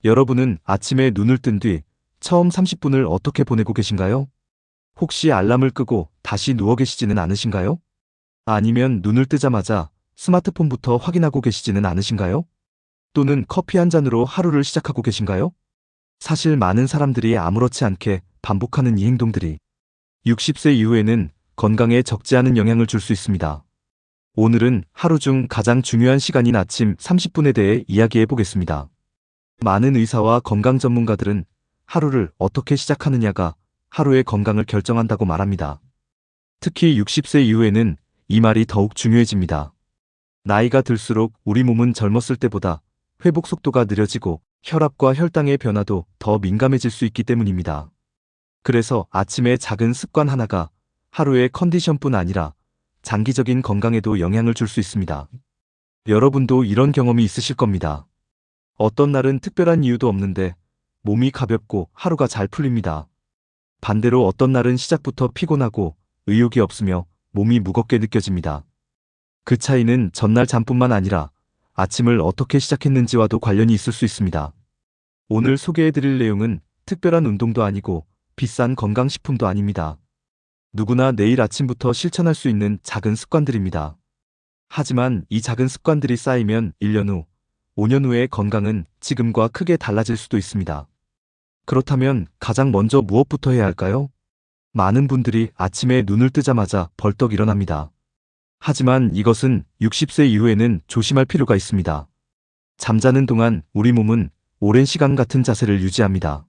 여러분은 아침에 눈을 뜬 뒤 처음 30분을 어떻게 보내고 계신가요? 혹시 알람을 끄고 다시 누워 계시지는 않으신가요? 아니면 눈을 뜨자마자 스마트폰부터 확인하고 계시지는 않으신가요? 또는 커피 한 잔으로 하루를 시작하고 계신가요? 사실 많은 사람들이 아무렇지 않게 반복하는 이 행동들이 60세 이후에는 건강에 적지 않은 영향을 줄 수 있습니다. 오늘은 하루 중 가장 중요한 시간인 아침 30분에 대해 이야기해 보겠습니다. 많은 의사와 건강 전문가들은 하루를 어떻게 시작하느냐가 하루의 건강을 결정한다고 말합니다. 특히 60세 이후에는 이 말이 더욱 중요해집니다. 나이가 들수록 우리 몸은 젊었을 때보다 회복 속도가 느려지고 혈압과 혈당의 변화도 더 민감해질 수 있기 때문입니다. 그래서 아침의 작은 습관 하나가 하루의 컨디션뿐 아니라 장기적인 건강에도 영향을 줄 수 있습니다. 여러분도 이런 경험이 있으실 겁니다. 어떤 날은 특별한 이유도 없는데 몸이 가볍고 하루가 잘 풀립니다. 반대로 어떤 날은 시작부터 피곤하고 의욕이 없으며 몸이 무겁게 느껴집니다. 그 차이는 전날 잠뿐만 아니라 아침을 어떻게 시작했는지와도 관련이 있을 수 있습니다. 오늘 소개해드릴 내용은 특별한 운동도 아니고 비싼 건강식품도 아닙니다. 누구나 내일 아침부터 실천할 수 있는 작은 습관들입니다. 하지만 이 작은 습관들이 쌓이면 1년 후, 5년 후의 건강은 지금과 크게 달라질 수도 있습니다. 그렇다면 가장 먼저 무엇부터 해야 할까요? 많은 분들이 아침에 눈을 뜨자마자 벌떡 일어납니다. 하지만 이것은 60세 이후에는 조심할 필요가 있습니다. 잠자는 동안 우리 몸은 오랜 시간 같은 자세를 유지합니다.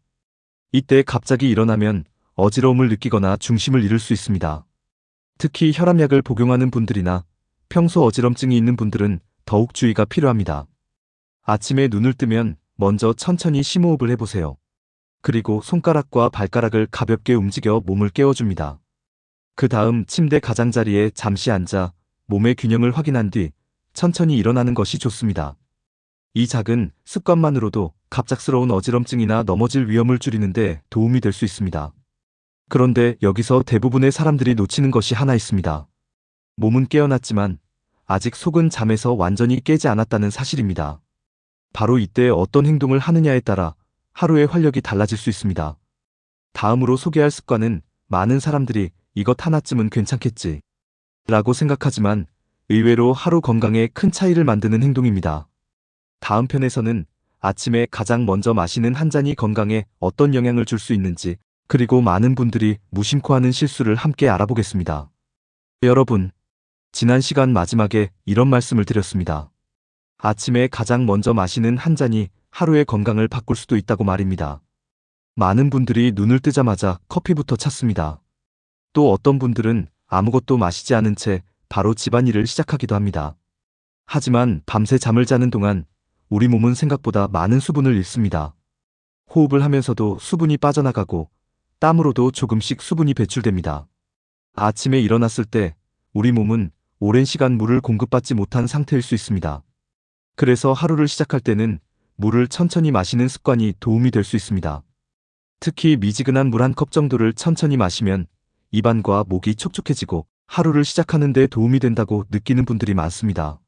이때 갑자기 일어나면 어지러움을 느끼거나 중심을 잃을 수 있습니다. 특히 혈압약을 복용하는 분들이나 평소 어지럼증이 있는 분들은 더욱 주의가 필요합니다. 아침에 눈을 뜨면 먼저 천천히 심호흡을 해보세요. 그리고 손가락과 발가락을 가볍게 움직여 몸을 깨워줍니다. 그 다음 침대 가장자리에 잠시 앉아 몸의 균형을 확인한 뒤 천천히 일어나는 것이 좋습니다. 이 작은 습관만으로도 갑작스러운 어지럼증이나 넘어질 위험을 줄이는 데 도움이 될 수 있습니다. 그런데 여기서 대부분의 사람들이 놓치는 것이 하나 있습니다. 몸은 깨어났지만 아직 속은 잠에서 완전히 깨지 않았다는 사실입니다. 바로 이때 어떤 행동을 하느냐에 따라 하루의 활력이 달라질 수 있습니다. 다음으로 소개할 습관은 많은 사람들이 이것 하나쯤은 괜찮겠지 라고 생각하지만 의외로 하루 건강에 큰 차이를 만드는 행동입니다. 다음 편에서는 아침에 가장 먼저 마시는 한 잔이 건강에 어떤 영향을 줄 수 있는지, 그리고 많은 분들이 무심코 하는 실수를 함께 알아보겠습니다. 여러분, 지난 시간 마지막에 이런 말씀을 드렸습니다. 아침에 가장 먼저 마시는 한 잔이 하루의 건강을 바꿀 수도 있다고 말입니다. 많은 분들이 눈을 뜨자마자 커피부터 찾습니다. 또 어떤 분들은 아무것도 마시지 않은 채 바로 집안일을 시작하기도 합니다. 하지만 밤새 잠을 자는 동안 우리 몸은 생각보다 많은 수분을 잃습니다. 호흡을 하면서도 수분이 빠져나가고 땀으로도 조금씩 수분이 배출됩니다. 아침에 일어났을 때 우리 몸은 오랜 시간 물을 공급받지 못한 상태일 수 있습니다. 그래서 하루를 시작할 때는 물을 천천히 마시는 습관이 도움이 될 수 있습니다. 특히 미지근한 물 한 컵 정도를 천천히 마시면 입안과 목이 촉촉해지고 하루를 시작하는 데 도움이 된다고 느끼는 분들이 많습니다.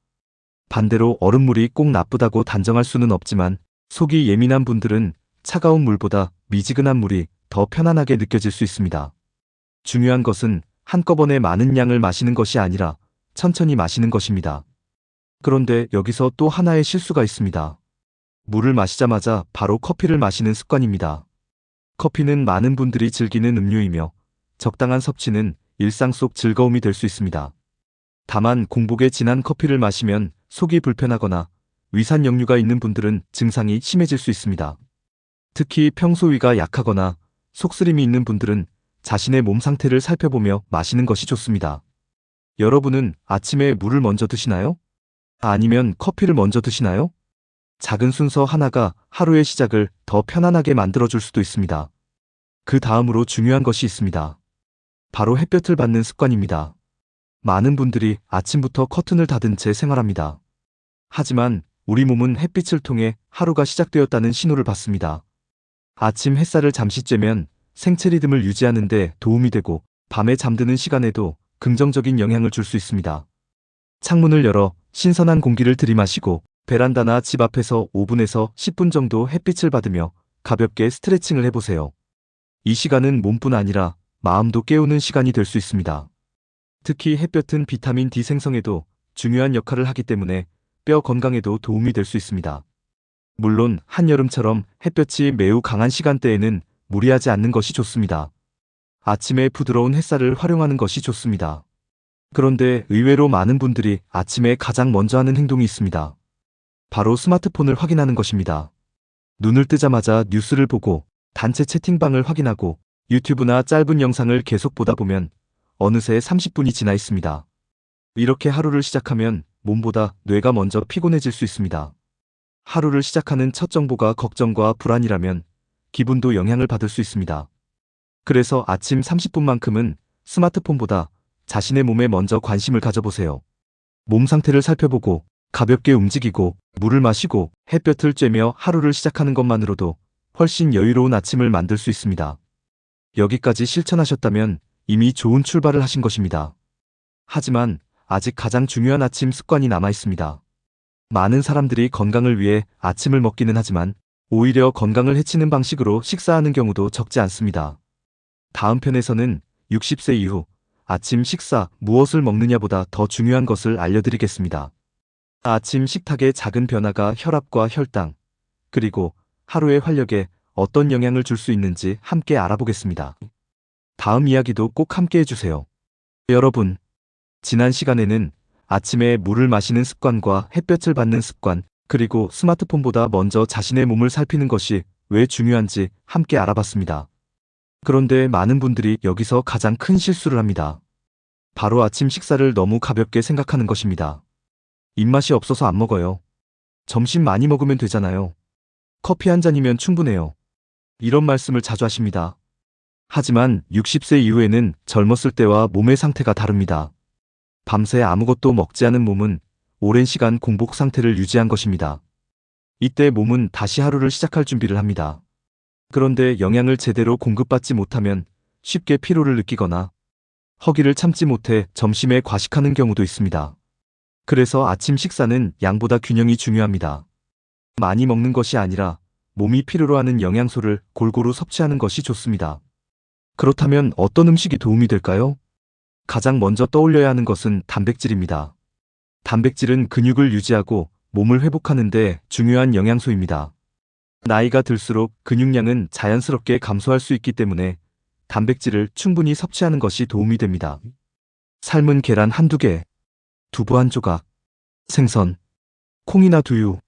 반대로 얼음물이 꼭 나쁘다고 단정할 수는 없지만 속이 예민한 분들은 차가운 물보다 미지근한 물이 더 편안하게 느껴질 수 있습니다. 중요한 것은 한꺼번에 많은 양을 마시는 것이 아니라 천천히 마시는 것입니다. 그런데 여기서 또 하나의 실수가 있습니다. 물을 마시자마자 바로 커피를 마시는 습관입니다. 커피는 많은 분들이 즐기는 음료이며 적당한 섭취는 일상 속 즐거움이 될 수 있습니다. 다만 공복에 진한 커피를 마시면 속이 불편하거나 위산 역류가 있는 분들은 증상이 심해질 수 있습니다. 특히 평소 위가 약하거나 속쓰림이 있는 분들은 자신의 몸 상태를 살펴보며 마시는 것이 좋습니다. 여러분은 아침에 물을 먼저 드시나요? 아니면 커피를 먼저 드시나요? 작은 순서 하나가 하루의 시작을 더 편안하게 만들어줄 수도 있습니다. 그 다음으로 중요한 것이 있습니다. 바로 햇볕을 받는 습관입니다. 많은 분들이 아침부터 커튼을 닫은 채 생활합니다. 하지만 우리 몸은 햇빛을 통해 하루가 시작되었다는 신호를 받습니다. 아침 햇살을 잠시 쬐면 생체 리듬을 유지하는 데 도움이 되고 밤에 잠드는 시간에도 긍정적인 영향을 줄 수 있습니다. 창문을 열어 신선한 공기를 들이마시고 베란다나 집 앞에서 5분에서 10분 정도 햇빛을 받으며 가볍게 스트레칭을 해보세요. 이 시간은 몸뿐 아니라 마음도 깨우는 시간이 될 수 있습니다. 특히 햇볕은 비타민 D 생성에도 중요한 역할을 하기 때문에 뼈 건강에도 도움이 될 수 있습니다. 물론 한여름처럼 햇볕이 매우 강한 시간대에는 무리하지 않는 것이 좋습니다. 아침에 부드러운 햇살을 활용하는 것이 좋습니다. 그런데 의외로 많은 분들이 아침에 가장 먼저 하는 행동이 있습니다. 바로 스마트폰을 확인하는 것입니다. 눈을 뜨자마자 뉴스를 보고 단체 채팅방을 확인하고 유튜브나 짧은 영상을 계속 보다 보면 어느새 30분이 지나 있습니다. 이렇게 하루를 시작하면 몸보다 뇌가 먼저 피곤해질 수 있습니다. 하루를 시작하는 첫 정보가 걱정과 불안이라면 기분도 영향을 받을 수 있습니다. 그래서 아침 30분만큼은 스마트폰보다 자신의 몸에 먼저 관심을 가져보세요. 몸 상태를 살펴보고 가볍게 움직이고 물을 마시고 햇볕을 쬐며 하루를 시작하는 것만으로도 훨씬 여유로운 아침을 만들 수 있습니다. 여기까지 실천하셨다면 이미 좋은 출발을 하신 것입니다. 하지만 아직 가장 중요한 아침 습관이 남아 있습니다. 많은 사람들이 건강을 위해 아침을 먹기는 하지만 오히려 건강을 해치는 방식으로 식사하는 경우도 적지 않습니다. 다음 편에서는 60세 이후 아침 식사 무엇을 먹느냐보다 더 중요한 것을 알려드리겠습니다. 아침 식탁의 작은 변화가 혈압과 혈당, 그리고 하루의 활력에 어떤 영향을 줄 수 있는지 함께 알아보겠습니다. 다음 이야기도 꼭 함께 해주세요. 여러분, 지난 시간에는 아침에 물을 마시는 습관과 햇볕을 받는 습관, 그리고 스마트폰보다 먼저 자신의 몸을 살피는 것이 왜 중요한지 함께 알아봤습니다. 그런데 많은 분들이 여기서 가장 큰 실수를 합니다. 바로 아침 식사를 너무 가볍게 생각하는 것입니다. 입맛이 없어서 안 먹어요. 점심 많이 먹으면 되잖아요. 커피 한 잔이면 충분해요. 이런 말씀을 자주 하십니다. 하지만 60세 이후에는 젊었을 때와 몸의 상태가 다릅니다. 밤새 아무것도 먹지 않은 몸은 오랜 시간 공복 상태를 유지한 것입니다. 이때 몸은 다시 하루를 시작할 준비를 합니다. 그런데 영양을 제대로 공급받지 못하면 쉽게 피로를 느끼거나 허기를 참지 못해 점심에 과식하는 경우도 있습니다. 그래서 아침 식사는 양보다 균형이 중요합니다. 많이 먹는 것이 아니라 몸이 필요로 하는 영양소를 골고루 섭취하는 것이 좋습니다. 그렇다면 어떤 음식이 도움이 될까요? 가장 먼저 떠올려야 하는 것은 단백질입니다. 단백질은 근육을 유지하고 몸을 회복하는 데 중요한 영양소입니다. 나이가 들수록 근육량은 자연스럽게 감소할 수 있기 때문에 단백질을 충분히 섭취하는 것이 도움이 됩니다. 삶은 계란 한두 개, 두부 한 조각, 생선, 콩이나 두유,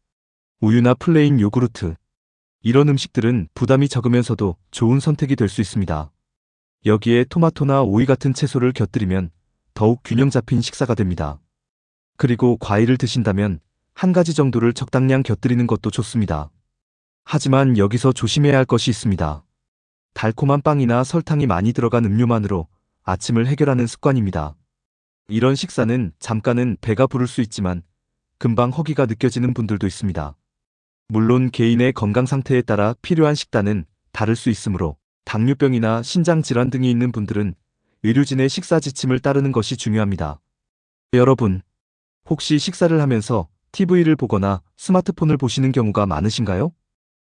우유나 플레인 요구르트. 이런 음식들은 부담이 적으면서도 좋은 선택이 될 수 있습니다. 여기에 토마토나 오이 같은 채소를 곁들이면 더욱 균형 잡힌 식사가 됩니다. 그리고 과일을 드신다면 한 가지 정도를 적당량 곁들이는 것도 좋습니다. 하지만 여기서 조심해야 할 것이 있습니다. 달콤한 빵이나 설탕이 많이 들어간 음료만으로 아침을 해결하는 습관입니다. 이런 식사는 잠깐은 배가 부를 수 있지만 금방 허기가 느껴지는 분들도 있습니다. 물론 개인의 건강 상태에 따라 필요한 식단은 다를 수 있으므로 당뇨병이나 신장 질환 등이 있는 분들은 의료진의 식사 지침을 따르는 것이 중요합니다. 여러분, 혹시 식사를 하면서 TV를 보거나 스마트폰을 보시는 경우가 많으신가요?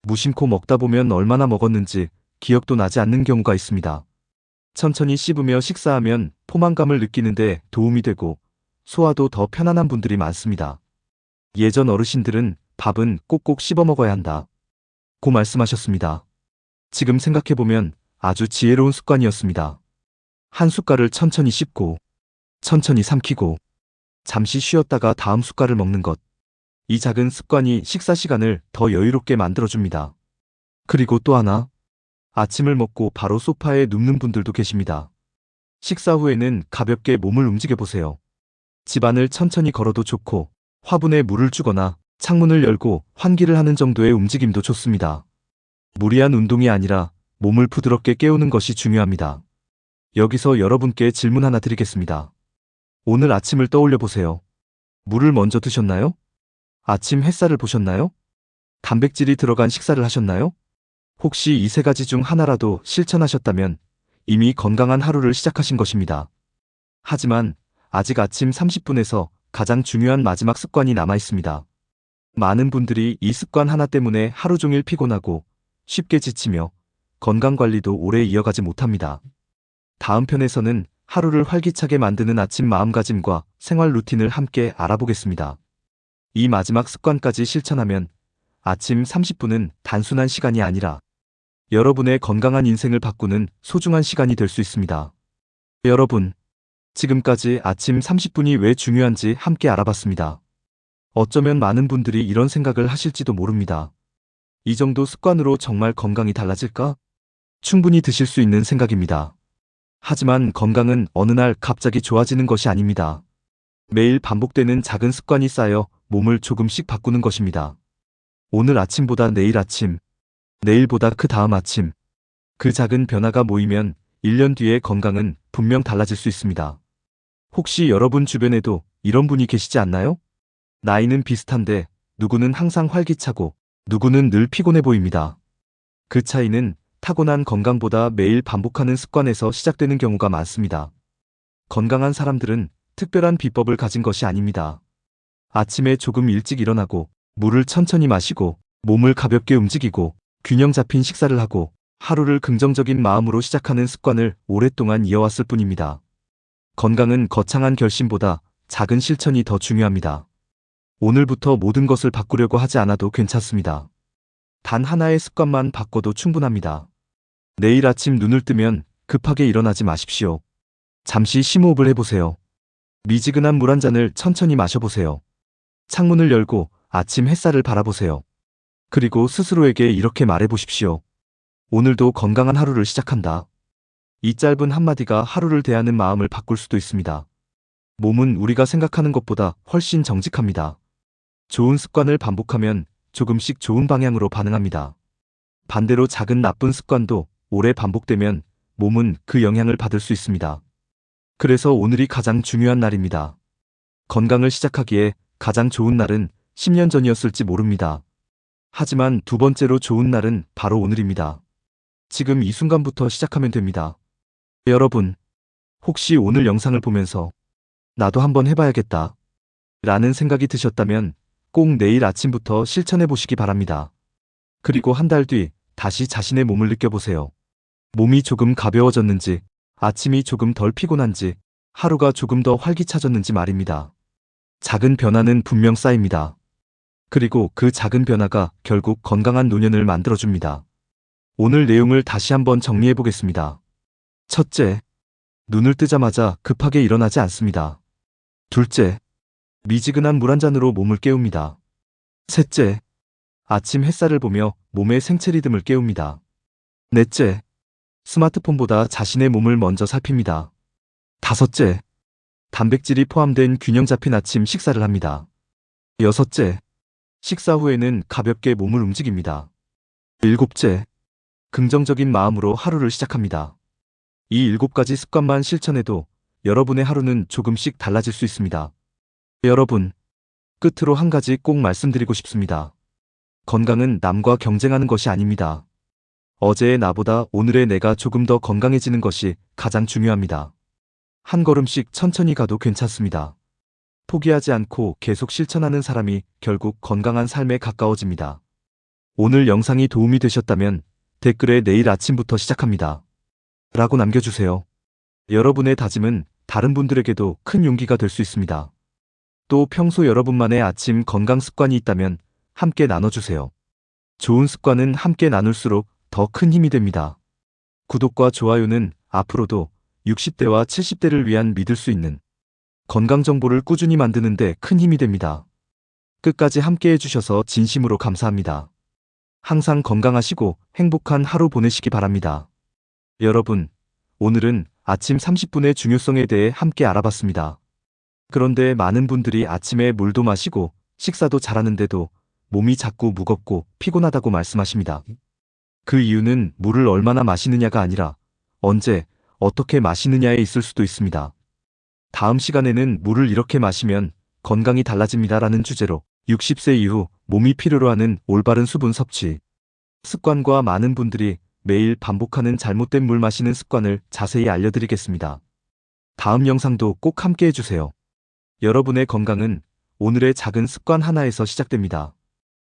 무심코 먹다 보면 얼마나 먹었는지 기억도 나지 않는 경우가 있습니다. 천천히 씹으며 식사하면 포만감을 느끼는데 도움이 되고 소화도 더 편안한 분들이 많습니다. 예전 어르신들은 밥은 꼭꼭 씹어 먹어야 한다 고 말씀하셨습니다. 지금 생각해보면 아주 지혜로운 습관이었습니다. 한 숟갈을 천천히 씹고 천천히 삼키고 잠시 쉬었다가 다음 숟갈을 먹는 것. 이 작은 습관이 식사 시간을 더 여유롭게 만들어줍니다. 그리고 또 하나, 아침을 먹고 바로 소파에 눕는 분들도 계십니다. 식사 후에는 가볍게 몸을 움직여보세요. 집안을 천천히 걸어도 좋고 화분에 물을 주거나 창문을 열고 환기를 하는 정도의 움직임도 좋습니다. 무리한 운동이 아니라 몸을 부드럽게 깨우는 것이 중요합니다. 여기서 여러분께 질문 하나 드리겠습니다. 오늘 아침을 떠올려 보세요. 물을 먼저 드셨나요? 아침 햇살을 보셨나요? 단백질이 들어간 식사를 하셨나요? 혹시 이 세 가지 중 하나라도 실천하셨다면 이미 건강한 하루를 시작하신 것입니다. 하지만 아직 아침 30분에서 가장 중요한 마지막 습관이 남아 있습니다. 많은 분들이 이 습관 하나 때문에 하루 종일 피곤하고 쉽게 지치며 건강관리도 오래 이어가지 못합니다. 다음 편에서는 하루를 활기차게 만드는 아침 마음가짐과 생활 루틴을 함께 알아보겠습니다. 이 마지막 습관까지 실천하면 아침 30분은 단순한 시간이 아니라 여러분의 건강한 인생을 바꾸는 소중한 시간이 될 수 있습니다. 여러분, 지금까지 아침 30분이 왜 중요한지 함께 알아봤습니다. 어쩌면 많은 분들이 이런 생각을 하실지도 모릅니다. 이 정도 습관으로 정말 건강이 달라질까? 충분히 드실 수 있는 생각입니다. 하지만 건강은 어느 날 갑자기 좋아지는 것이 아닙니다. 매일 반복되는 작은 습관이 쌓여 몸을 조금씩 바꾸는 것입니다. 오늘 아침보다 내일 아침, 내일보다 그 다음 아침, 그 작은 변화가 모이면 1년 뒤의 건강은 분명 달라질 수 있습니다. 혹시 여러분 주변에도 이런 분이 계시지 않나요? 나이는 비슷한데 누구는 항상 활기차고 누구는 늘 피곤해 보입니다. 그 차이는 타고난 건강보다 매일 반복하는 습관에서 시작되는 경우가 많습니다. 건강한 사람들은 특별한 비법을 가진 것이 아닙니다. 아침에 조금 일찍 일어나고 물을 천천히 마시고 몸을 가볍게 움직이고 균형 잡힌 식사를 하고 하루를 긍정적인 마음으로 시작하는 습관을 오랫동안 이어왔을 뿐입니다. 건강은 거창한 결심보다 작은 실천이 더 중요합니다. 오늘부터 모든 것을 바꾸려고 하지 않아도 괜찮습니다. 단 하나의 습관만 바꿔도 충분합니다. 내일 아침 눈을 뜨면 급하게 일어나지 마십시오. 잠시 심호흡을 해보세요. 미지근한 물 한 잔을 천천히 마셔보세요. 창문을 열고 아침 햇살을 바라보세요. 그리고 스스로에게 이렇게 말해보십시오. 오늘도 건강한 하루를 시작한다. 이 짧은 한마디가 하루를 대하는 마음을 바꿀 수도 있습니다. 몸은 우리가 생각하는 것보다 훨씬 정직합니다. 좋은 습관을 반복하면 조금씩 좋은 방향으로 반응합니다. 반대로 작은 나쁜 습관도 오래 반복되면 몸은 그 영향을 받을 수 있습니다. 그래서 오늘이 가장 중요한 날입니다. 건강을 시작하기에 가장 좋은 날은 10년 전이었을지 모릅니다. 하지만 두 번째로 좋은 날은 바로 오늘입니다. 지금 이 순간부터 시작하면 됩니다. 여러분, 혹시 오늘 영상을 보면서 나도 한번 해봐야겠다 라는 생각이 드셨다면 꼭 내일 아침부터 실천해 보시기 바랍니다. 그리고 한 달 뒤 다시 자신의 몸을 느껴보세요. 몸이 조금 가벼워졌는지, 아침이 조금 덜 피곤한지, 하루가 조금 더 활기차졌는지 말입니다. 작은 변화는 분명 쌓입니다. 그리고 그 작은 변화가 결국 건강한 노년을 만들어줍니다. 오늘 내용을 다시 한번 정리해 보겠습니다. 첫째, 눈을 뜨자마자 급하게 일어나지 않습니다. 둘째, 미지근한 물 한 잔으로 몸을 깨웁니다. 셋째, 아침 햇살을 보며 몸의 생체 리듬을 깨웁니다. 넷째, 스마트폰보다 자신의 몸을 먼저 살핍니다. 다섯째, 단백질이 포함된 균형 잡힌 아침 식사를 합니다. 여섯째, 식사 후에는 가볍게 몸을 움직입니다. 일곱째, 긍정적인 마음으로 하루를 시작합니다. 이 7가지 습관만 실천해도 여러분의 하루는 조금씩 달라질 수 있습니다. 여러분, 끝으로 한 가지 꼭 말씀드리고 싶습니다. 건강은 남과 경쟁하는 것이 아닙니다. 어제의 나보다 오늘의 내가 조금 더 건강해지는 것이 가장 중요합니다. 한 걸음씩 천천히 가도 괜찮습니다. 포기하지 않고 계속 실천하는 사람이 결국 건강한 삶에 가까워집니다. 오늘 영상이 도움이 되셨다면 댓글에 내일 아침부터 시작합니다 라고 남겨주세요. 여러분의 다짐은 다른 분들에게도 큰 용기가 될 수 있습니다. 또 평소 여러분만의 아침 건강 습관이 있다면 함께 나눠주세요. 좋은 습관은 함께 나눌수록 더 큰 힘이 됩니다. 구독과 좋아요는 앞으로도 60대와 70대를 위한 믿을 수 있는 건강 정보를 꾸준히 만드는 데 큰 힘이 됩니다. 끝까지 함께 해주셔서 진심으로 감사합니다. 항상 건강하시고 행복한 하루 보내시기 바랍니다. 여러분, 오늘은 아침 30분의 중요성에 대해 함께 알아봤습니다. 그런데 많은 분들이 아침에 물도 마시고 식사도 잘하는데도 몸이 자꾸 무겁고 피곤하다고 말씀하십니다. 그 이유는 물을 얼마나 마시느냐가 아니라 언제, 어떻게 마시느냐에 있을 수도 있습니다. 다음 시간에는 물을 이렇게 마시면 건강이 달라집니다라는 주제로 60세 이후 몸이 필요로 하는 올바른 수분 섭취 습관과 많은 분들이 매일 반복하는 잘못된 물 마시는 습관을 자세히 알려드리겠습니다. 다음 영상도 꼭 함께 해주세요. 여러분의 건강은 오늘의 작은 습관 하나에서 시작됩니다.